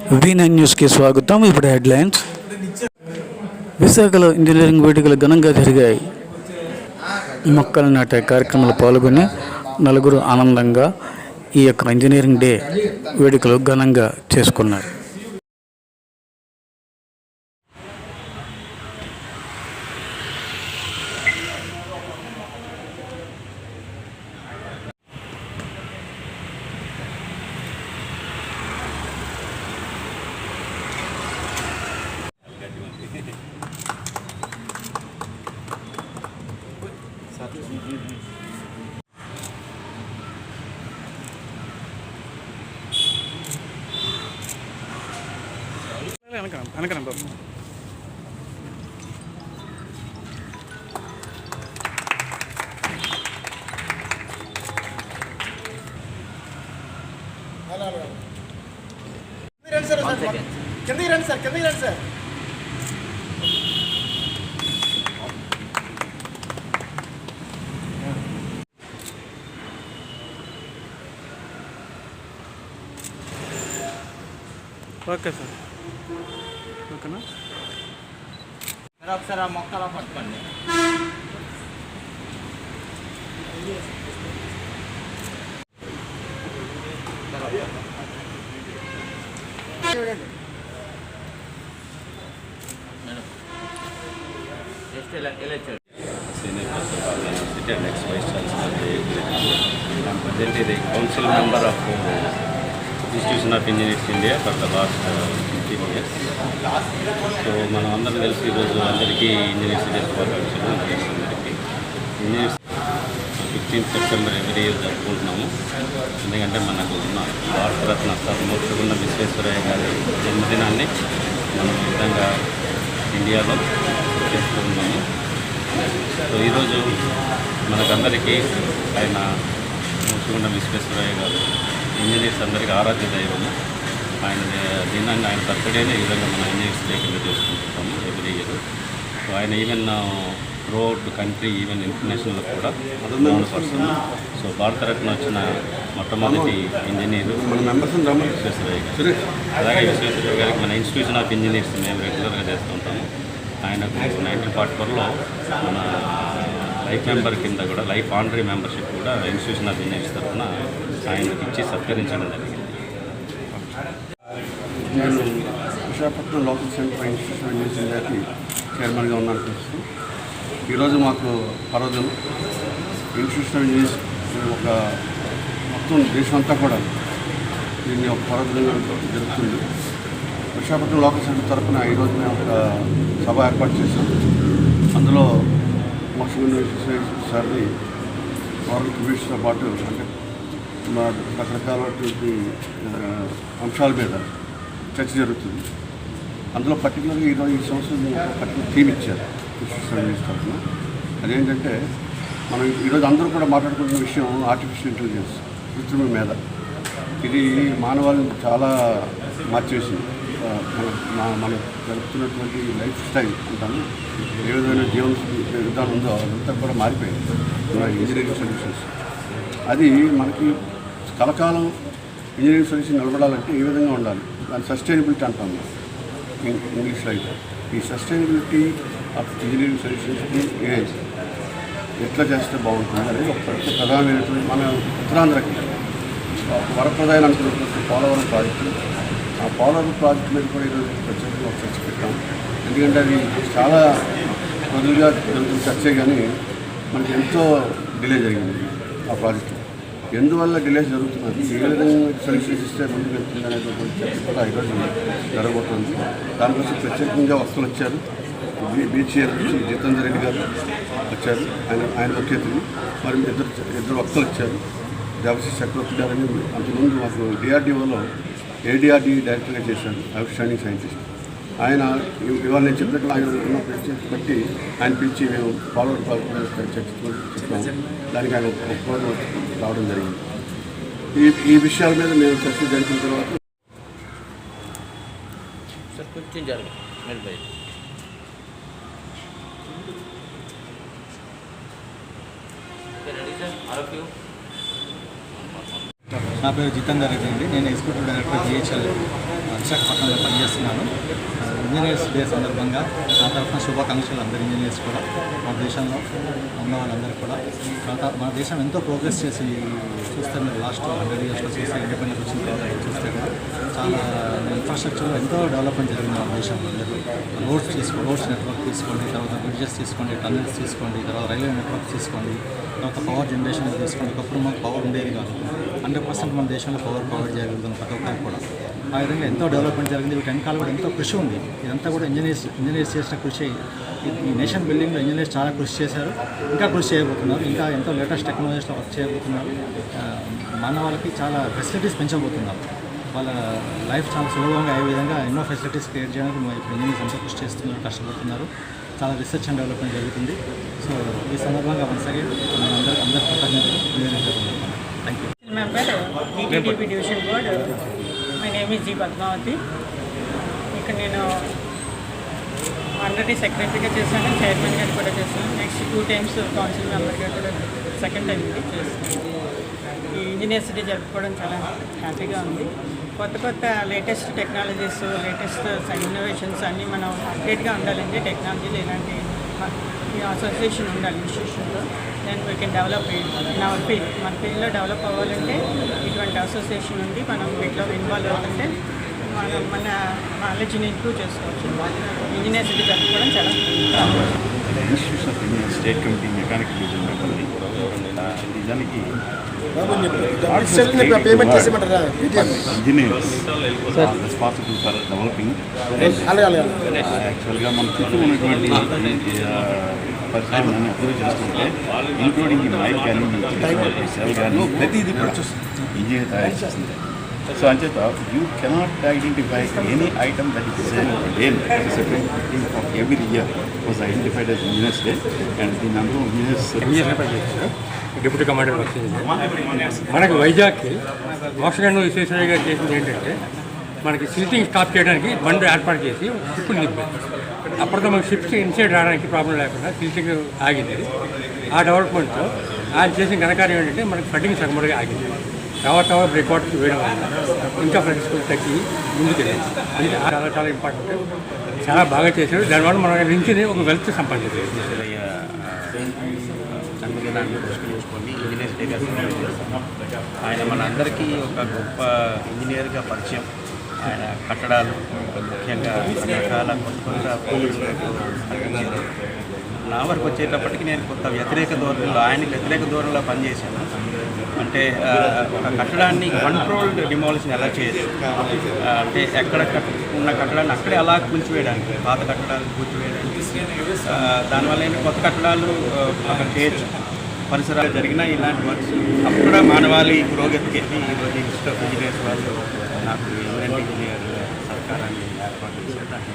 V9 న్యూస్కి స్వాగతం. ఇప్పుడు హెడ్లైన్స్. విశాఖలో ఇంజనీరింగ్ వేడుకలు ఘనంగా జరిగాయి. మొక్కలు నాటే కార్యక్రమంలో పాల్గొని నలుగురు ఆనందంగా ఈ యొక్క ఇంజనీరింగ్ డే వేడుకలు ఘనంగా చేసుకున్నారు. కిందకి రండి సార్. ఓకే సార్, ఓకేనా? ఒకసారి ఆ మొక్కలా పట్టుకోండి. Senior Professor of the University and ex-Vice Chancellor of the I am presently the Council Member of Institution of Engineers India for the last 15 years. So మనం అందరం కలిసి ఈరోజు అందరికీ ఇంజనీర్స్ డే శుభాకాంక్షలు. అందరికీ ఇంజనీర్స్ 15 సెప్టెంబర్ ఎవ్రీ ఇయర్ జరుపుకుంటున్నాము. ఎందుకంటే మనకు ఉన్న భారతరత్న సర్వమోక్షగుండ విశ్వేశ్వరయ్య గారి జన్మదినాన్ని మనం ఈ విధంగా ఇండియాలో చేస్తూ ఉన్నాము. సో ఈరోజు మనకందరికీ ఆయన మోక్షగుండ విశ్వేశ్వరయ్య గారు ఇంజనీర్స్ అందరికీ ఆరాధ్య దైవము. ఆయన దినాన్ని, ఆయన బర్త్డేనే ఈ విధంగా మన ఇంజనీర్స్ డే కింద చేసుకుంటున్నాము ఎవ్రీ ఇయర్. సో ఆయన ఈవెన్ త్రూఅవుట్ కంట్రీ, ఈవెన్ ఇంటర్నేషనల్లో కూడా నోన్ పర్సన్. సో భారతరత్న వచ్చిన మొట్టమొదటి ఇంజనీరు విశ్వేశ్వరయ్య గారు. అలాగే విశ్వేశ్వరయ్య గారికి మన ఇన్స్టిట్యూషన్ ఆఫ్ ఇంజనీర్స్ మేము రెగ్యులర్గా చేస్తుంటాము. ఆయనకు 1944లో మన లైఫ్ మెంబర్ కింద కూడా లైఫ్ ఆనరీ మెంబర్షిప్ కూడా ఇన్స్టిట్యూషన్ ఆఫ్ ఇంజనీర్స్ తరఫున ఆయనకి ఇచ్చి సత్కరించడం జరిగింది. నేను Visakhapatnam local centre institution of engineers ఇండియాకి చైర్మన్గా ఉన్నాను ప్రస్తుతం. ఈరోజు మాకు పర్వదినం. ఇన్స్టిట్యూషన్ ఆఫ్ ఇంజనీర్స్ ఒక మొత్తం దేశం అంతా కూడా దీన్ని ఒక పర్వదినంగా జరుగుతుంది. విశాఖపట్నం లోకల్ సెంటర్ తరఫున ఈరోజు మేము ఒక సభ ఏర్పాటు చేశాం. అందులో మోక్షగుండ విశ్వేశ్వరయ్య సార్ని మోరల్ ట్రిబ్యూట్స్తో పాటు అంటే రకరకాలైనటువంటి అంశాల మీద చర్చ జరుగుతుంది. అందులో పర్టికులర్గా ఈరోజు ఈ సంవత్సరం పర్టికులర్ థీమ్ ఇచ్చారు విశ్వేశ్వరయ్య తరఫున. అదేంటంటే మనం ఈరోజు అందరూ కూడా మాట్లాడుకుంటున్న విషయం ఆర్టిఫిషియల్ ఇంటెలిజెన్స్, కృత్రిమ మేధ. ఇది మానవాళిని చాలా మార్చేసింది. మనం జరుపుతున్నటువంటి లైఫ్ స్టైల్ అంటాను, ఏ విధమైన జీవన విధానం ఉందో అదంతా కూడా మారిపోయింది. ఇంజనీరింగ్ సొల్యూషన్స్ అది మనకి కలకాలం ఇంజనీరింగ్ సొల్యూషన్ నిలబడాలంటే ఏ విధంగా ఉండాలి, దాని సస్టైనబిలిటీ అంటాం ఇంగ్లీష్లో అయితే. ఈ సస్టైనబిలిటీ ఆఫ్ ఇంజనీరింగ్ సొల్యూషన్స్కి ఎట్లా చేస్తే బాగుంటుంది అనేది ఒక ప్రధానమైనటువంటి మన ఉత్తరాంధ్రకి వరప్రదాయం అనుకున్నటువంటి పోలవరం ప్రాజెక్టు. ఆ పోలవరం ప్రాజెక్టు మీద కూడా ఈరోజు ప్రత్యేకంగా ఒక చర్చ పెట్టాం. ఎందుకంటే అది చాలా రోజులుగా జరుగుతున్న చర్చే, కానీ మనకి ఎంతో డిలే జరిగింది ఆ ప్రాజెక్టు. ఎందువల్ల డిలేస్ జరుగుతున్నది, ఏ విధంగా సొల్యూషన్స్ ఇస్తే ముందుకు వెళ్తుంది అనేటువంటి చర్చ కూడా ఈరోజు జరగబోతుంది. దానికోసం ప్రత్యేకంగా వక్తలు వచ్చారు. బీచీఆర్ నుంచి జితేందర్ రెడ్డి గారు వచ్చారు, ఆయన ముఖ్య అతిథి. మరి ఇద్దరు వక్తలు వచ్చారు. దేవశ్రీ చక్రవర్తి గారని అంతకుముందు మాకు డిఆర్డీఓలో ఏడిఆర్డీ డైరెక్టర్గా చేశారు, అవుట్స్టాండింగ్ సైంటిస్ట్. ఆయన ఇవాళ నేను చెప్పినట్టు ఆయన ఉన్న పరిస్థితి బట్టి ఆయన పిలిచి మేము ఫాలోవర్ ప్రాజెక్ట్ చెప్పాము. దానికి ఆయన ఒప్పుకోవడం రావడం జరిగింది. ఈ విషయాల మీద మేము చర్చ జరిపిన తర్వాత నా పేరు జితేందర్ రెడ్డి అండి. నేను ఎగ్జిక్యూటివ్ డైరెక్టర్ జిహెచ్ఎల్ విశాఖపట్నంలో పనిచేస్తున్నాను. ఇంజనీర్స్ డే సందర్భంగా నా తరఫున శుభాకాంక్షలు అందరు ఇంజనీర్స్ కూడా, మన దేశంలో ఉన్న వాళ్ళందరూ కూడా. తర్వాత మన దేశం ఎంతో ప్రోగ్రెస్ చేసి చూస్తే మీరు లాస్ట్ 100 yearsలో చూస్తే ఇండిపెండెన్స్ వచ్చిన తర్వాత చూస్తే కూడా చాలా ఇన్ఫ్రాస్ట్రక్చర్లో ఎంతో డెవలప్మెంట్ జరిగింది మన దేశంలో. రోడ్స్ నెట్వర్క్ తీసుకోండి, తర్వాత బ్రిడ్జెస్ తీసుకోండి, టన్నెల్స్ తీసుకోండి, తర్వాత రైల్వే నెట్వర్క్ తీసుకోండి, తర్వాత పవర్ జనరేషన్ తీసుకోండి. ఒకప్పుడు మనకు పవర్ ఉండేది కాదు. 100% మన దేశంలో పవర్ ప్రొవైడ్ చేయగలుగుతుంది ప్రతి ఒక్కరికి కూడా. ఆ విధంగా ఎంతో డెవలప్మెంట్ జరిగింది. వీటి వెనకాల కూడా ఎంతో కృషి ఉంది. ఇదంతా కూడా ఇంజనీర్స్ చేసిన కృషి. ఈ నేషన్ బిల్డింగ్లో ఇంజనీర్స్ చాలా కృషి చేశారు, ఇంకా కృషి చేయబోతున్నారు, ఇంకా ఎంతో లేటెస్ట్ టెక్నాలజీస్లో వర్క్ చేయబోతున్నారు. మానవాళికి చాలా ఫెసిలిటీస్ పెంచబోతున్నారు. వాళ్ళ లైఫ్ చాలా సులభంగా అయ్యే విధంగా ఎన్నో ఫెసిలిటీస్ క్రియేట్ చేయడానికి ఇప్పుడు ఇంజనీర్స్ ఎంతో కృషి చేస్తున్నారు, కష్టపడుతున్నారు. చాలా రీసెర్చ్ అండ్ డెవలప్మెంట్ జరుగుతుంది. సో ఈ సందర్భంగా వన్స్ అగైన్ అందరి కృతజ్ఞతలు తెలియజేస్తున్నాను. Thank you. Member, ETDP Division Board. My name is G. Padmavati. ఇక్కడ నేను ఆల్రెడీ సెక్రటరీగా చేశాను, చైర్మన్గా కూడా చేశాను. నెక్స్ట్ 2 times కౌన్సిల్ మెంబర్గా కూడా సెకండ్ టైం చేస్తాను. ఈ ఇంజనీర్స్ డే జరుపుకోవడం చాలా హ్యాపీగా ఉంది. కొత్త లేటెస్ట్ టెక్నాలజీస్, లేటెస్ట్ ఇన్నోవేషన్స్ అన్నీ మనం అప్డేట్గా ఉండాలంటే టెక్నాలజీలో ఇలాంటి ఈ అసోసియేషన్ ఉండాలి ఇన్స్టిట్యూషన్లో. Then we can develop in our field. మన ఫీల్డ్లో డెవలప్ అవ్వాలంటే ఇటువంటి అసోసియేషన్ ఉంది. మనం వీటిలో ఇన్వాల్వ్ అవుతుంటే మనం మన నాలెడ్జ్ని ఇంప్రూవ్ చేసుకోవచ్చు. ఇంజనీర్స్ డే జరుపుకోవడం చాలా institution of Indian state committee mechanical division మెంబర్ని నిజానికి ఇంజనీర్స్ రెస్పాన్సిబుల్ ఫర్ డెవలపింగ్. యాక్చువల్గా మన చుట్టూ ఉన్నటువంటి పరిశ్రమలను అభివృద్ధి చేస్తుంటే ఇంక్లూడింగ్ ఈ మైక్ కానీ సెల్ కానీ ప్రతిదీ కూడా ఇంజనీర్ తయారు చేస్తుంది. సో అంచేత you cannot identify any item that is separate for every year was identified as engineers day. And దీని అందరూ ఇంజనీర్స్ డిప్యూటీ కమాండర్ వచ్చింది. మనకి వైజాగ్కి మోక్షగండ విశ్వేశ్వరయ్య గారు చేసింది ఏంటంటే మనకి సిల్టింగ్ స్టాప్ చేయడానికి బండ్లు ఏర్పాటు చేసి షిప్పులు నింపారు. అప్పటితో మనకి షిప్స్ ఇన్సైడ్ రావడానికి ప్రాబ్లం లేకుండా సిల్టింగ్ ఆగింది. ఆ డెవలప్మెంట్తో ఆయన చేసిన ఘనకార్యం ఏంటంటే మనకి ఫ్లడ్డింగ్ సగముడిగా ఆగింది. తర్వాత రికార్డ్స్ వేయడం వల్ల ఇంకా ఫ్లడ్స్ తగ్గి ముందుకెళ్ళింది. అది చాలా చాలా ఇంపార్టెంట్. చాలా బాగా చేశారు. దానివల్ల మన నుంచి ఒక వెల్త్ సంపాదించారు. జన్మదినాన్ని పురస్కరించుకొని ఇంజనీర్స్ డే సెలబ్రేట్ చేస్తున్నాం. ఆయన మనందరికీ ఒక గొప్ప ఇంజనీర్గా పరిచయం. ఆయన కట్టడాలు ముఖ్యంగా రకాల కొత్త అందించారు. నా వరకు వచ్చేటప్పటికి నేను కొంత ఆయనకి వ్యతిరేక ధోరణిలో పనిచేశాను. అంటే ఒక కట్టడాన్ని కంట్రోల్డ్ డిమాలిషన్ ఎలా చేయొచ్చు, అంటే ఎక్కడ ఉన్న కట్టడాన్ని అక్కడే అలా కూల్చివేయడానికి, పాత కట్టడాలు కూల్చివేయడానికి, దానివల్ల ఏంటి కొత్త కట్టడాలు అక్కడ చేయొచ్చు. పరిసరాలు జరిగిన ఇలాంటి వర్క్స్ అప్పుడు మానవాళి పురోగతికి ఈరోజు ఇన్స్టిట్యూట్ ఆఫ్ ఇంజనీర్స్ వాళ్ళు నాకు ఇంజనీర్ సహకారాన్ని ఏర్పాటు చేశారు. దాన్ని